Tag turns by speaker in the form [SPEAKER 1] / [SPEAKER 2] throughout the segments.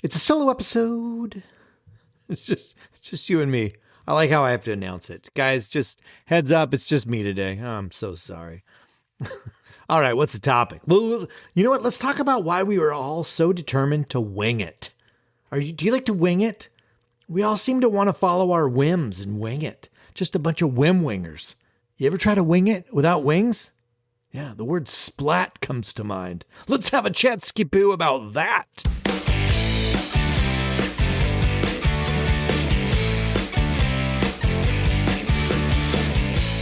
[SPEAKER 1] It's a solo episode. It's just you and me. I like how I have to announce it. Guys, just heads up, it's just me today. Oh, I'm so sorry. All right, what's the topic? Well, you know what? Let's talk about why we were all so determined to wing it. Do you like to wing it? We all seem to want to follow our whims and wing it. Just a bunch of whim wingers. You ever try to wing it without wings? Yeah, the word splat comes to mind. Let's have a chat-ski-poo about that.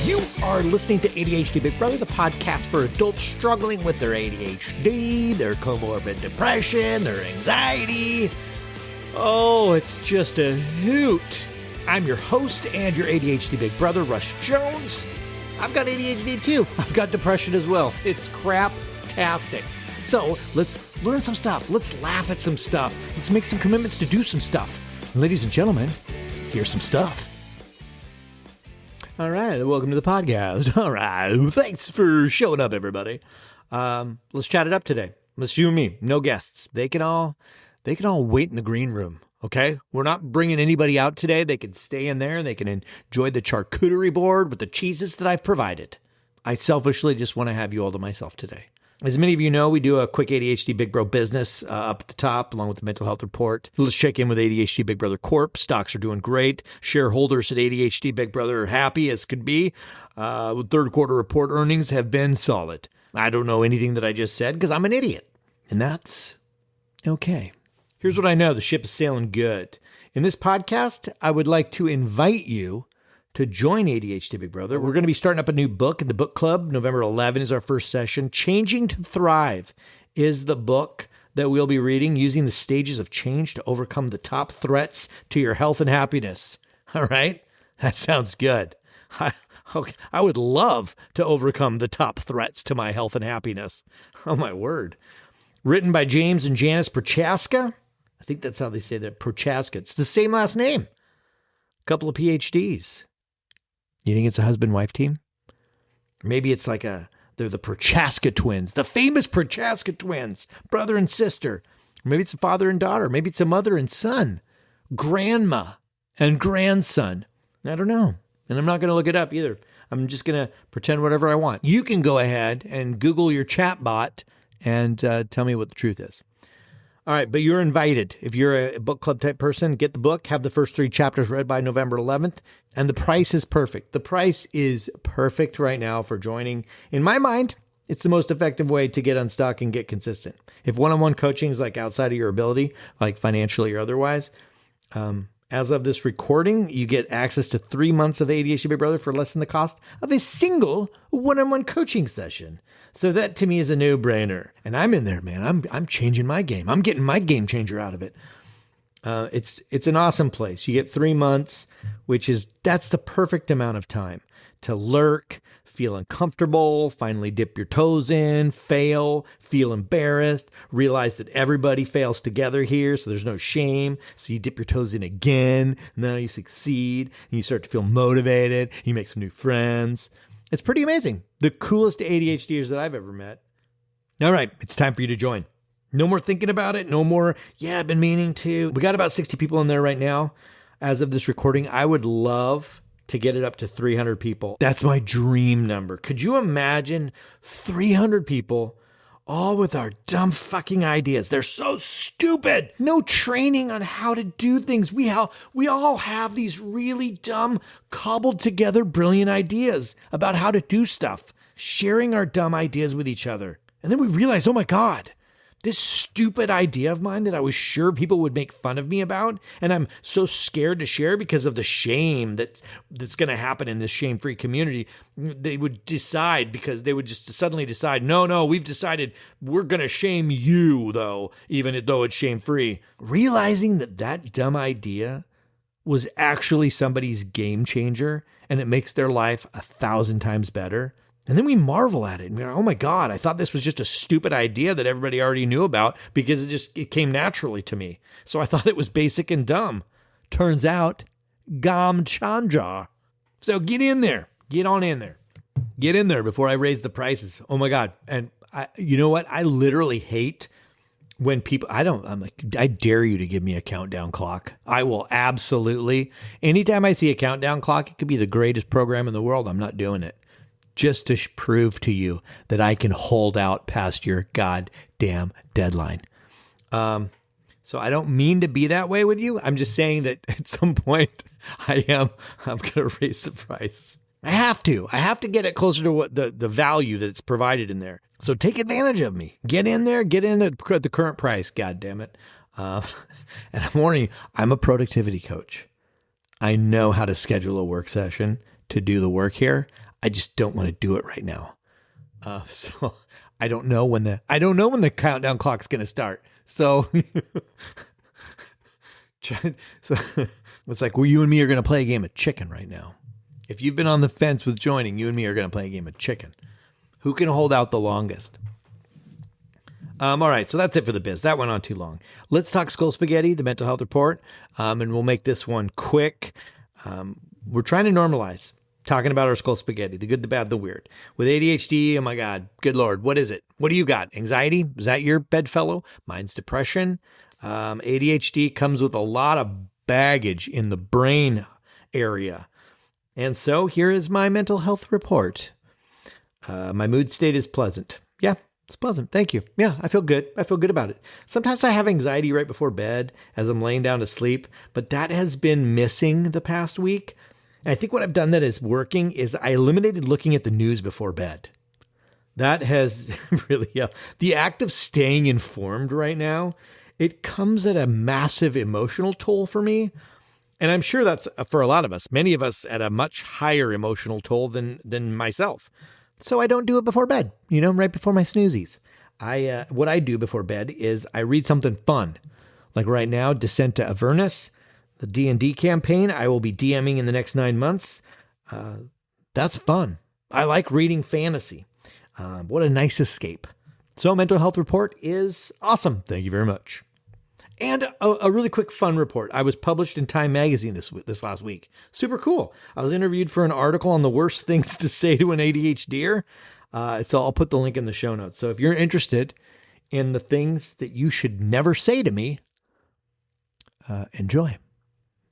[SPEAKER 1] You are listening to ADHD Big Brother, the podcast for adults struggling with their ADHD, their comorbid depression, their anxiety. Oh, it's just a hoot. I'm your host and your ADHD Big Brother, Russ Jones. I've got ADHD too. I've got depression as well. It's crap-tastic. So let's learn some stuff. Let's laugh at some stuff. Let's make some commitments to do some stuff. And ladies and gentlemen, here's some stuff. All right, welcome to the podcast. All right, thanks for showing up, everybody. Let's chat it up today. Let's you and me, no guests. They can all wait in the green room. Okay, we're not bringing anybody out today. They can stay in there and they can enjoy the charcuterie board with the cheeses that I've provided. I selfishly just want to have you all to myself today. As many of you know, we do a quick ADHD Big Bro business up at the top, along with the mental health report. Let's check in with ADHD Big Brother Corp. Stocks are doing great. Shareholders at ADHD Big Brother are happy as could be. Third quarter report earnings have been solid. I don't know anything that I just said because I'm an idiot. And that's okay. Here's what I know. The ship is sailing good. In this podcast, I would like to invite you to join ADHD Big Brother. We're going to be starting up a new book in the book club. November 11 is our first session. Changing to Thrive is the book that we'll be reading, using the stages of change to overcome the top threats to your health and happiness. All right? That sounds good. I would love to overcome the top threats to my health and happiness. Oh, my word. Written by James and Janice Prochaska. I think that's how they say that, Prochaska. It's the same last name. A couple of PhDs. You think it's a husband-wife team? Maybe it's like they're the Prochaska twins, the famous Prochaska twins, brother and sister. Maybe it's a father and daughter. Maybe it's a mother and son, grandma and grandson. I don't know. And I'm not going to look it up either. I'm just going to pretend whatever I want. You can go ahead and Google your chatbot and tell me what the truth is. All right, but you're invited. If you're a book club type person, get the book, have the first 3 chapters read by November 11th, and the price is perfect. The price is perfect right now for joining. In my mind, it's the most effective way to get unstuck and get consistent. If one-on-one coaching is like outside of your ability, like financially or otherwise, as of this recording, you get access to 3 months of ADHD Big Brother for less than the cost of a single one-on-one coaching session. So that to me is a no-brainer. And I'm in there, man. I'm changing my game. I'm getting my game changer out of it. It's an awesome place. You get 3 months, that's the perfect amount of time to lurk, feel uncomfortable, finally dip your toes in, fail, feel embarrassed, realize that everybody fails together here, so there's no shame. So you dip your toes in again, and now you succeed, and you start to feel motivated, you make some new friends. It's pretty amazing. The coolest ADHDers that I've ever met. All right, it's time for you to join. No more thinking about it. No more, I've been meaning to. We got about 60 people in there right now. As of this recording, I would love to get it up to 300 people. That's my dream number. Could you imagine 300 people all with our dumb fucking ideas? They're so stupid. No training on how to do things. We all have these really dumb, cobbled together, brilliant ideas about how to do stuff, sharing our dumb ideas with each other. And then we realize, oh my God, this stupid idea of mine that I was sure people would make fun of me about, and I'm so scared to share because of the shame that's going to happen in this shame-free community. They would decide, because they would just suddenly decide, no, we've decided we're going to shame you, though, even though it's shame-free. Realizing that dumb idea was actually somebody's game changer, and it makes their life 1,000 times better. And then we marvel at it and we're like, oh my God, I thought this was just a stupid idea that everybody already knew about because it came naturally to me. So I thought it was basic and dumb. Turns out, Gam Chandra. So get in there. Get on in there. Get in there before I raise the prices. Oh my God. And you know what? I literally hate when people, I'm like, I dare you to give me a countdown clock. I will absolutely, anytime I see a countdown clock, it could be the greatest program in the world. I'm not doing it. Just to prove to you that I can hold out past your goddamn deadline. So I don't mean to be that way with you. I'm just saying that at some point I'm going to raise the price. I have to get it closer to what the value that's provided in there. So take advantage of me. Get in there, get in the current price. God damn it. And I'm warning you, I'm a productivity coach. I know how to schedule a work session to do the work here. I just don't want to do it right now. So I don't know when the countdown clock's going to start. So it's like, well, you and me are going to play a game of chicken right now. If you've been on the fence with joining, you and me are going to play a game of chicken. Who can hold out the longest? All right, so that's it for the biz. That went on too long. Let's talk Skull Spaghetti, the mental health report, and we'll make this one quick. We're trying to normalize talking about our Skull Spaghetti, the good, the bad, the weird. With ADHD, oh my God, good Lord, what is it? What do you got? Anxiety? Is that your bedfellow? Mine's depression. ADHD comes with a lot of baggage in the brain area. And so here is my mental health report. My mood state is pleasant. Yeah, it's pleasant. Thank you. Yeah, I feel good. I feel good about it. Sometimes I have anxiety right before bed as I'm laying down to sleep, but that has been missing the past week. And I think what I've done that is working is I eliminated looking at the news before bed. That has really, the act of staying informed right now, it comes at a massive emotional toll for me. And I'm sure that's for a lot of us, many of us at a much higher emotional toll than myself. So I don't do it before bed, right before my snoozies. What I do before bed is I read something fun. Like right now, Descent to Avernus, the D&D campaign I will be DMing in the next 9 months. That's fun. I like reading fantasy. What a nice escape. So mental health report is awesome. Thank you very much. And a really quick fun report. I was published in Time Magazine this last week. Super cool. I was interviewed for an article on the worst things to say to an ADHDer. So I'll put the link in the show notes. So if you're interested in the things that you should never say to me, enjoy.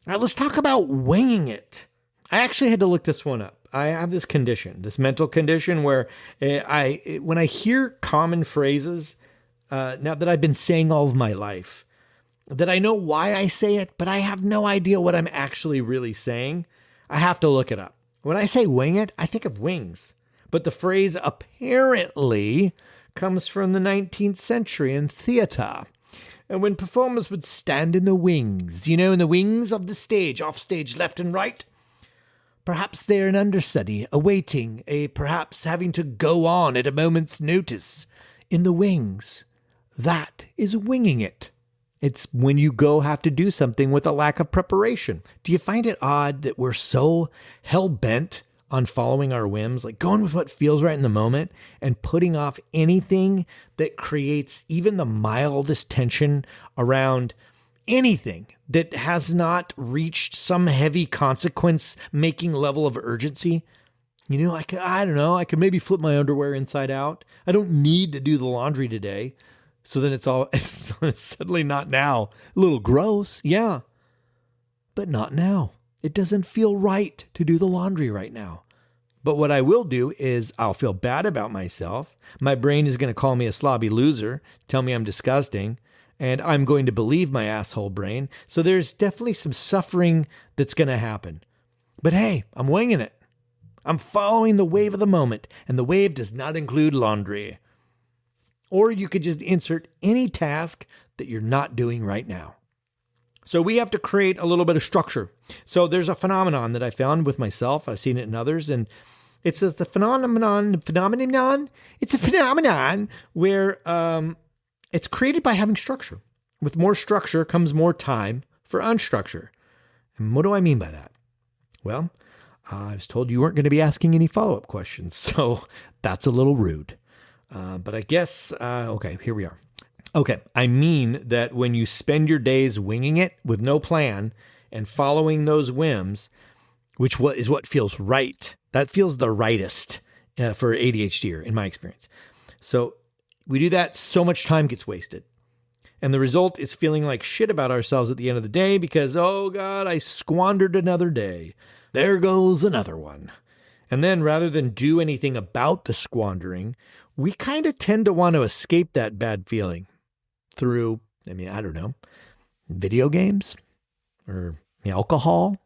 [SPEAKER 1] All right, let's talk about winging it. I actually had to look this one up. I have this condition, this mental condition where when I hear common phrases, now that I've been saying all of my life, that I know why I say it, but I have no idea what I'm actually really saying, I have to look it up. When I say wing it, I think of wings. But the phrase apparently comes from the 19th century in theater. And when performers would stand in the wings, in the wings of the stage, off stage, left and right, perhaps they're an understudy, awaiting, perhaps having to go on at a moment's notice. In the wings, that is winging it. It's when you have to do something with a lack of preparation. Do you find it odd that we're so hell-bent on following our whims, like going with what feels right in the moment and putting off anything that creates even the mildest tension around anything that has not reached some heavy consequence-making level of urgency? I don't know, I could maybe flip my underwear inside out. I don't need to do the laundry today. So then it's suddenly not now. A little gross, yeah, but not now. It doesn't feel right to do the laundry right now. But what I will do is I'll feel bad about myself. My brain is going to call me a slobby loser, tell me I'm disgusting, and I'm going to believe my asshole brain. So there's definitely some suffering that's going to happen. But hey, I'm winging it. I'm following the wave of the moment, and the wave does not include laundry. Or you could just insert any task that you're not doing right now. So we have to create a little bit of structure. So there's a phenomenon that I found with myself. I've seen it in others. And it's the phenomenon. It's a phenomenon where it's created by having structure. With more structure comes more time for unstructure. And what do I mean by that? Well, I was told you weren't going to be asking any follow-up questions. So that's a little rude. But I guess, okay, here we are. Okay, I mean that when you spend your days winging it with no plan and following those whims, which is what feels right, that feels the rightest for ADHD in my experience. So we do that, so much time gets wasted. And the result is feeling like shit about ourselves at the end of the day because, oh God, I squandered another day. There goes another one. And then rather than do anything about the squandering, we kind of tend to want to escape that bad feeling through, I don't know, video games or alcohol,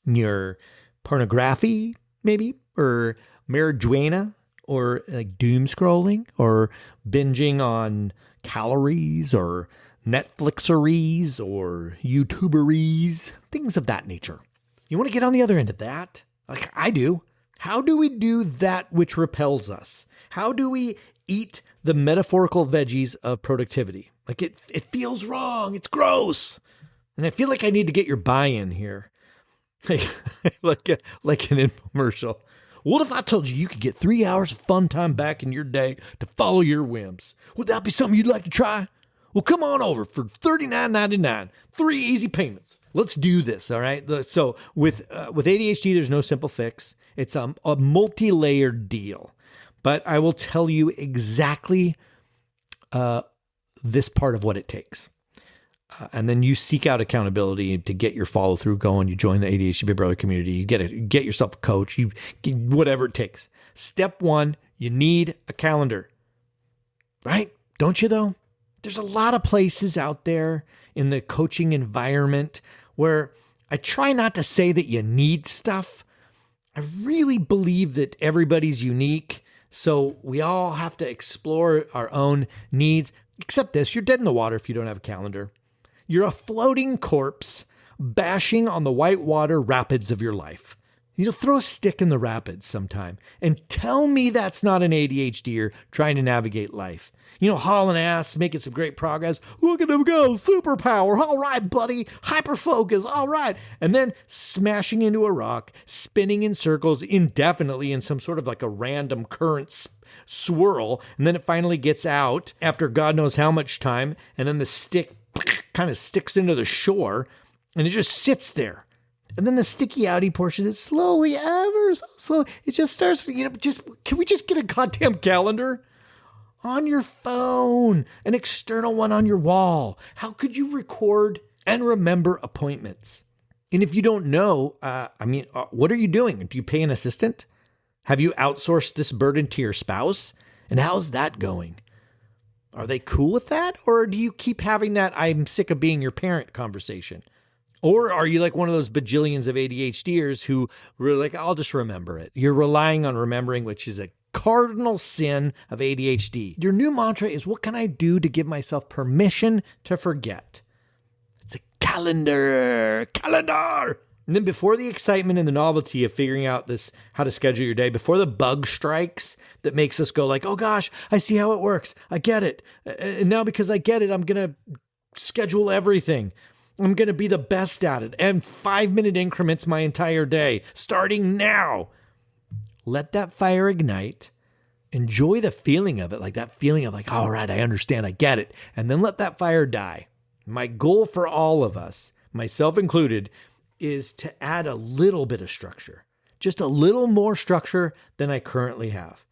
[SPEAKER 1] your pornography maybe, or marijuana, or like doom scrolling, or binging on calories, or Netflixeries, or YouTuberies, things of that nature. You want to get on the other end of that? Like I do. How do we do that which repels us? How do we eat the metaphorical veggies of productivity? Like it feels wrong. It's gross. And I feel like I need to get your buy-in here. like an infomercial. What if I told you could get 3 hours of fun time back in your day to follow your whims? Would that be something you'd like to try? Well, come on over for $39.99. 3 easy payments. Let's do this, all right? So with ADHD, there's no simple fix. It's a multi-layered deal. But I will tell you exactly this part of what it takes. And then you seek out accountability to get your follow through going. You join the ADHD Big Brother community. You get yourself a coach. You get whatever it takes. Step 1, you need a calendar, right? Don't you though? There's a lot of places out there in the coaching environment where I try not to say that you need stuff. I really believe that everybody's unique. So we all have to explore our own needs. Except this, you're dead in the water if you don't have a calendar. You're a floating corpse bashing on the whitewater rapids of your life. Throw a stick in the rapids sometime and tell me that's not an ADHDer trying to navigate life. Hauling ass, making some great progress. Look at him go, superpower. All right, buddy. Hyperfocus. All right. And then smashing into a rock, spinning in circles indefinitely in some sort of like a random current swirl. And then it finally gets out after God knows how much time. And then the stick kind of sticks into the shore and it just sits there. And then the sticky outy portion is slowly, ever so slowly, it just starts, can we just get a goddamn calendar? On your phone, an external one on your wall. How could you record and remember appointments? And if you don't know, what are you doing? Do you pay an assistant? Have you outsourced this burden to your spouse? And how's that going? Are they cool with that? Or do you keep having that I'm sick of being your parent conversation? Or are you like one of those bajillions of ADHDers who really like, I'll just remember it. You're relying on remembering, which is a cardinal sin of ADHD. Your new mantra is, what can I do to give myself permission to forget? It's a calendar. And then before the excitement and the novelty of figuring out how to schedule your day, before the bug strikes that makes us go like, oh gosh, I see how it works. I get it. And now because I get it, I'm going to schedule everything. I'm going to be the best at it. And 5-minute increments my entire day, starting now. Let that fire ignite. Enjoy the feeling of it, like that feeling of like, all right, I understand, I get it. And then let that fire die. My goal for all of us, myself included, is to add a little bit of structure, just a little more structure than I currently have.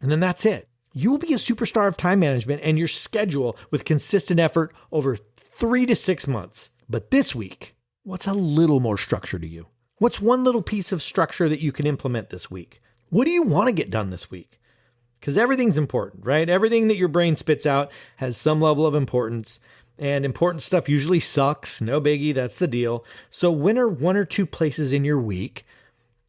[SPEAKER 1] And then that's it. You will be a superstar of time management and your schedule with consistent effort over 3 to 6 months. But this week, what's a little more structure to you? What's one little piece of structure that you can implement this week? What do you want to get done this week? Because everything's important, right? Everything that your brain spits out has some level of importance, and important stuff usually sucks. No biggie, that's the deal. So when are 1 or 2 places in your week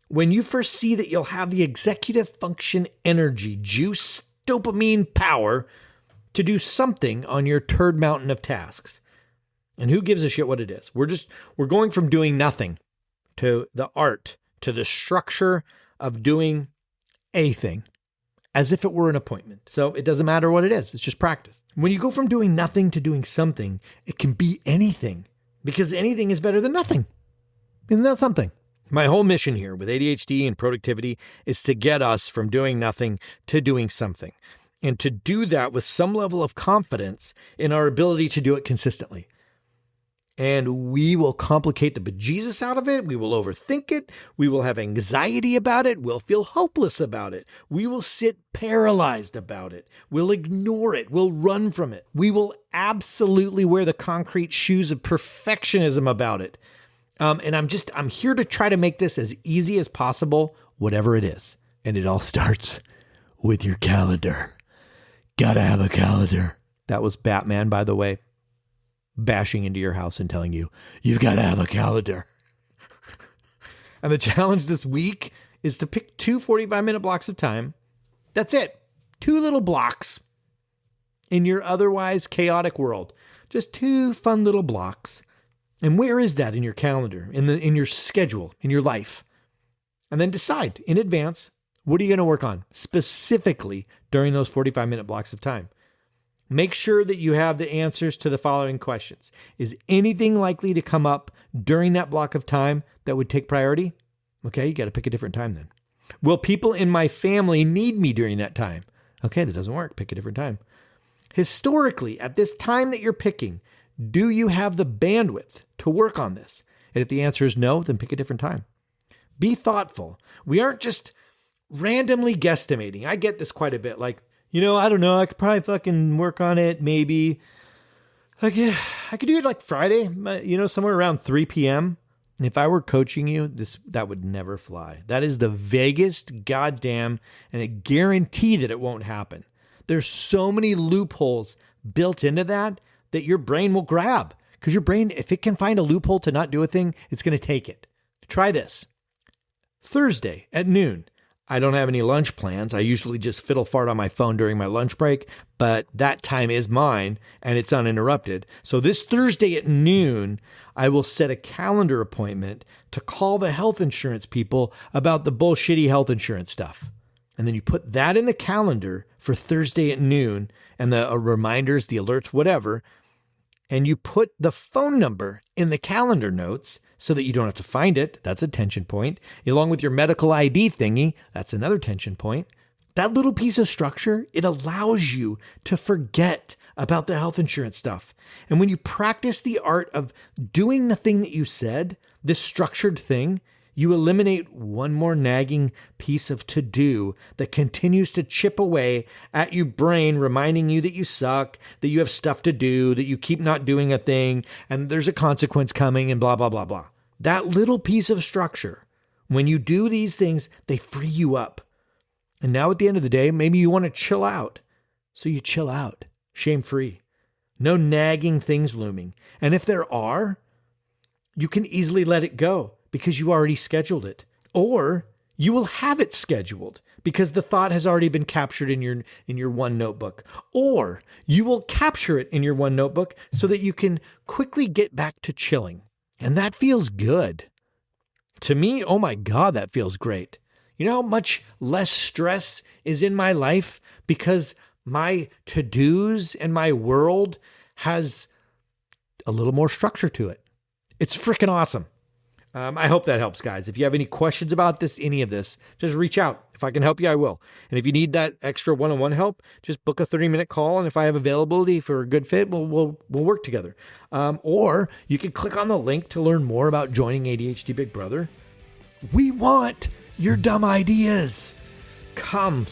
[SPEAKER 1] when you foresee that you'll have the executive function energy, juice, dopamine power to do something on your turd mountain of tasks? And who gives a shit what it is? We're going from doing nothing to the art, to the structure of doing a thing as if it were an appointment. So it doesn't matter what it is. It's just practice. When you go from doing nothing to doing something, it can be anything because anything is better than nothing. Isn't that something? My whole mission here with ADHD and productivity is to get us from doing nothing to doing something, and to do that with some level of confidence in our ability to do it consistently. And we will complicate the bejesus out of it. We will overthink it. We will have anxiety about it. We'll feel hopeless about it. We will sit paralyzed about it. We'll ignore it. We'll run from it. We will absolutely wear the concrete shoes of perfectionism about it. And I'm here to try to make this as easy as possible, whatever it is. And it all starts with your calendar. Gotta have a calendar. That was Batman, by the way, bashing into your house and telling you, you've got to have a calendar. And the challenge this week is to pick 2 45-minute blocks of time. That's it. 2 little blocks in your otherwise chaotic world. Just 2 fun little blocks. And where is that in your calendar, in your schedule, in your life? And then decide in advance, what are you going to work on specifically during those 45-minute blocks of time? Make sure that you have the answers to the following questions. Is anything likely to come up during that block of time that would take priority? Okay, you got to pick a different time then. Will people in my family need me during that time? Okay, that doesn't work. Pick a different time. Historically, at this time that you're picking, do you have the bandwidth to work on this? And if the answer is no, then pick a different time. Be thoughtful. We aren't just randomly guesstimating. I get this quite a bit. Like, I don't know. I could probably fucking work on it. Maybe I could do it like Friday, somewhere around 3 p.m. If I were coaching you, that would never fly. That is the vaguest goddamn, and I guarantee that it won't happen. There's so many loopholes built into that your brain will grab, because your brain, if it can find a loophole to not do a thing, it's going to take it. Try this. Thursday at noon. I don't have any lunch plans. I usually just fiddle fart on my phone during my lunch break, but that time is mine and it's uninterrupted. So this Thursday at noon, I will set a calendar appointment to call the health insurance people about the bullshitty health insurance stuff. And then you put that in the calendar for Thursday at noon and the reminders, the alerts, whatever. And you put the phone number in the calendar notes so that you don't have to find it. That's a tension point. Along with your medical ID thingy, that's another tension point. That little piece of structure, it allows you to forget about the health insurance stuff. And when you practice the art of doing the thing that you said, this structured thing, you eliminate one more nagging piece of to-do that continues to chip away at your brain, reminding you that you suck, that you have stuff to do, that you keep not doing a thing, and there's a consequence coming, and blah, blah, blah, blah. That little piece of structure, when you do these things, they free you up. And now at the end of the day, maybe you want to chill out. So you chill out, shame-free. No nagging things looming. And if there are, you can easily let it go, because you already scheduled it. Or you will have it scheduled because the thought has already been captured in your one notebook. Or you will capture it in your one notebook so that you can quickly get back to chilling. And that feels good. To me, oh my God, that feels great. You know how much less stress is in my life because my to-dos and my world has a little more structure to it. It's freaking awesome. I hope that helps, guys. If you have any questions about this, any of this, just reach out. If I can help you, I will. And if you need that extra one-on-one help, just book a 30-minute call. And if I have availability for a good fit, we'll work together. Or you can click on the link to learn more about joining ADHD Big Brother. We want your dumb ideas. Come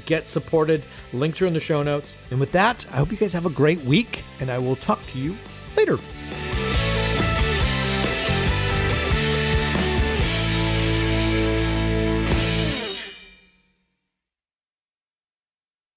[SPEAKER 1] get supported. Links are in the show notes. And with that, I hope you guys have a great week, and I will talk to you later.